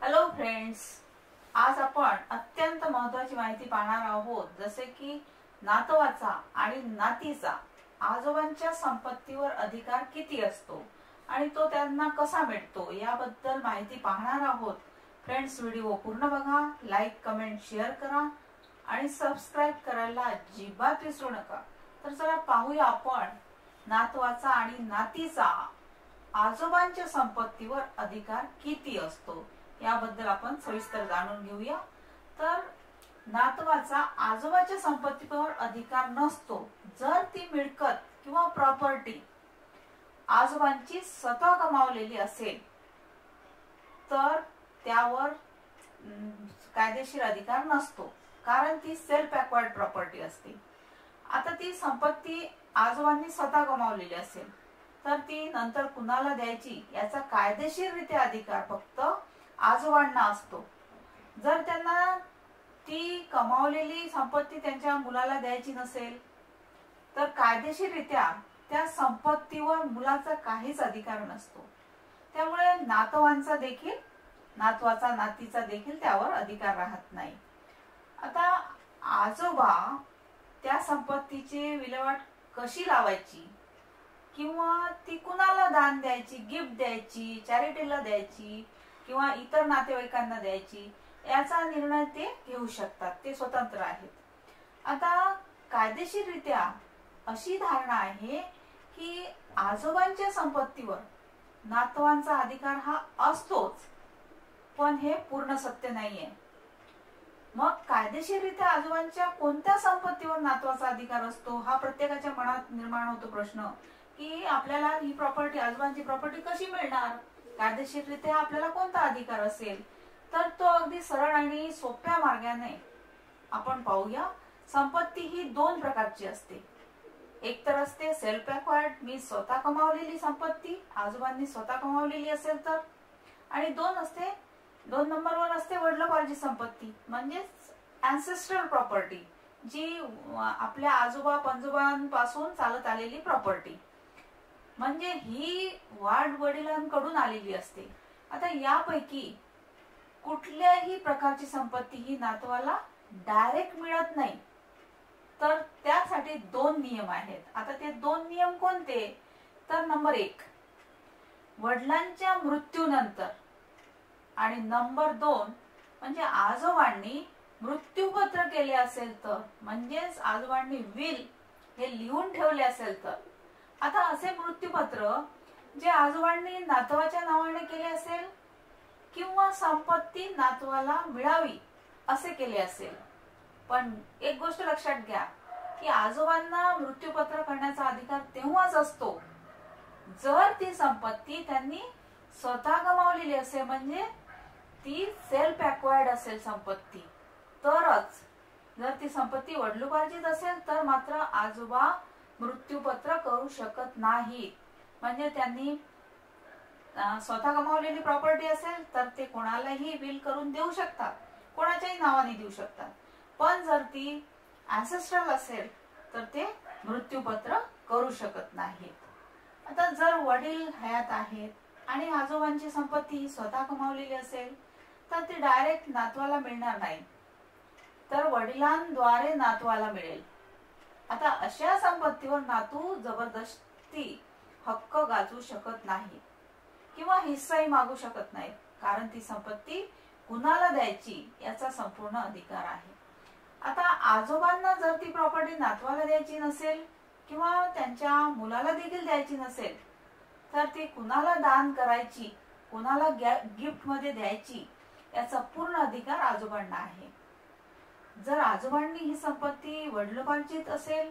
Hello friends, आज आपण अत्यंत महत्त्वाची माहिती पाहणार आहोत, जसे की नातवाचा आणि नातीचा आजोबांच्या संपत्तीवर अधिकार किती असतो आणि तो त्यांना कसा मिळतो याबद्दल माहिती पाहणार आहोत। फ्रेंड्स, व्हिडिओ पूर्ण बघा, लाईक कमेंट शेअर करा आणि सबस्क्राइब करायला अजिबात विसरू नका। तर चला पाहूया आपण नातवाचा आणि नातीचा आजोबांच्या संपत्तीवर अधिकार किती असतो याबद्दल आपण सविस्तर जाणून घेऊया। तर नातवाचा आजोबाच्या संपत्तीवर अधिकार नसतो जर ती मिळकत किंवा प्रॉपर्टी आजोबांची स्वतः कमावलेली असेल, तर त्यावर कायदेशीर अधिकार नसतो, कारण ती सेल्फ एक्वायर्ड प्रॉपर्टी असते। आता ती संपत्ती आजोबांनी स्वतः कमावलेली असेल तर ती नंतर कुणाला द्यायची याचा कायदेशीररित्या अधिकार फक्त आजोबांना असतो। जर त्यांना ती कमावलेली संपत्ती त्यांच्या मुलाला द्यायची नसेल तर कायदेशीररित्या त्या संपत्तीवर मुलाचा काहीच अधिकार नसतो। त्यामुळे नातवांचा देखील, नातवाचा नातीचा देखील त्यावर अधिकार राहत नाही। आता आजोबा त्या संपत्तीची विल्हेवाट कशी लावायची किंवा ती कुणाला दान द्यायची, गिफ्ट द्यायची, चॅरिटीला द्यायची किंवा इतर नातेवाईकांना द्यायची याचा निर्णय ते घेऊ शकतात, ते स्वतंत्र आहेत। आता कायदेशीररित्या अशी धारणा आहे की आजोबांच्या संपत्तीवर नातवांचा अधिकार हा असतोच, पण हे पूर्ण सत्य नाहीये। मग कायदेशीररित्या आजोबांच्या कोणत्या संपत्तीवर नातवाचा अधिकार असतो हा प्रत्येकाच्या मनात निर्माण होतो प्रश्न, की आपल्याला ही प्रॉपर्टी, आजोबांची प्रॉपर्टी कशी मिळणार, कायदेशीररित्या आपल्याला कोणता अधिकार असेल। तर तो अगदी सरळ आणि सोप्या मार्गाने आपण पाहूया। संपत्ती ही दोन प्रकारची असते, एक तर असते सेल्फ एक्वायर्ड, मी स्वतः कमावलेली संपत्ती, आजोबांनी स्वतः कमावलेली असेल तर, आणि दोन नंबरवर असते वडिलोपार्जित संपत्ती, म्हणजे अँसेस्ट्रल प्रॉपर्टी, जी आपल्या आजोबा पंजोबांपासून चालत आलेली प्रॉपर्टी, म्हणजे ही वडिलांकडून आलेली असते। आता यापैकी कुठल्याही प्रकारची संपत्ती ही नातवाला डायरेक्ट मिळत नाही, तर त्यासाठी दोन नियम आहेत। आता ते दोन नियम कोणते, तर नंबर 1 वडिलांच्या मृत्यूनंतर, आणि नंबर 2 म्हणजे आजोबांनी मृत्यूपत्र केले असेल तर, म्हणजेच आजोबांनी विल हे लिहून ठेवले असेल तर। आता असे मृत्यूपत्र जे आजोबांनी नातवाच्या नावाने केले असेल किंवा संपत्ती नातवाला मिळावी असे केले असेल, पण एक गोष्ट लक्षात घ्या की आजोबांना मृत्यूपत्र करण्याचा अधिकार तेव्हाच असतो जर ती संपत्ती त्यांनी स्वतः कमावलेली असेल, म्हणजे ती सेल्फ एक्वायर्ड असेल संपत्ती, तरच। जर ती संपत्ती वडिलोपार्जित असेल तर मात्र आजोबा मृत्यूपत्र करू शकत नाही, म्हणजे त्यांनी स्वतः कमावलेली प्रॉपर्टी असेल तर ते कोणालाही विल करून देऊ शकतात, कोणाच्याही नावाने देऊ शकतात, पण जर ती अँसेस्ट्रल असेल तर ते मृत्यूपत्र करू शकत नाहीत। आता जर वडील हयात आहेत आणि आजोबांची संपत्ती ही स्वतः कमावलेली असेल तर ती डायरेक्ट नातवाला मिळणार नाही, तर वडिलांद्वारे नातवाला मिळेल। आता अशा संपत्तीवर नातू जबरदस्ती हक्क गाजवू शकत नाही किंवा हिस्साही मागू शकत नाही, कारण ती संपत्ती कुणाला द्यायची याचा संपूर्ण अधिकार आहे। आता आजोबांना जर ती प्रॉपर्टी नातवाला द्यायची नसेल किंवा त्यांच्या मुलाला देखील द्यायची नसेल तर ती कुणाला दान करायची, कुणाला गिफ्ट मध्ये द्यायची याचा पूर्ण अधिकार आजोबांना आहे। जर आजोबांनी ही संपत्ती वडिलोपार्जित असेल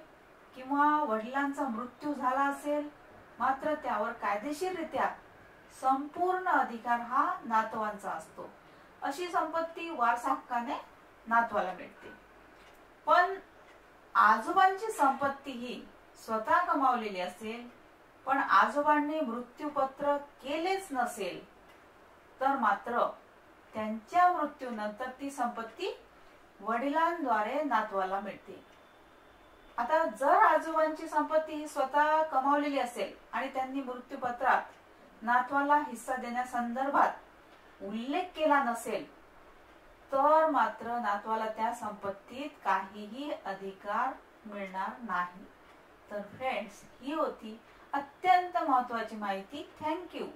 किंवा वडिलांचा मृत्यू झाला असेल, मात्र त्यावर कायदेशीररित्या संपूर्ण अधिकार हा नातवांचा असतो। अशी संपत्ती वारसा हक्काने नातवाला मिळते। पण आजोबांची संपत्ती ही स्वतः कमावलेली असेल पण आजोबांनी मृत्यूपत्र केलेच नसेल तर मात्र त्यांच्या मृत्यूनंतर ती संपत्ती वडिलांद्वारे नातवाला मिळते। आता जर आजोबांची संपत्ती ही स्वतः कमावलेली असेल आणि त्यांनी मृत्यूपत्रात नातवाला हिस्सा देण्यासंदर्भात उल्लेख केला नसेल तर मात्र नातवाला त्या संपत्तीत काहीही अधिकार मिळणार नाही. तर फ्रेंड्स, ही होती अत्यंत महत्त्वाची माहिती. थँक्यू.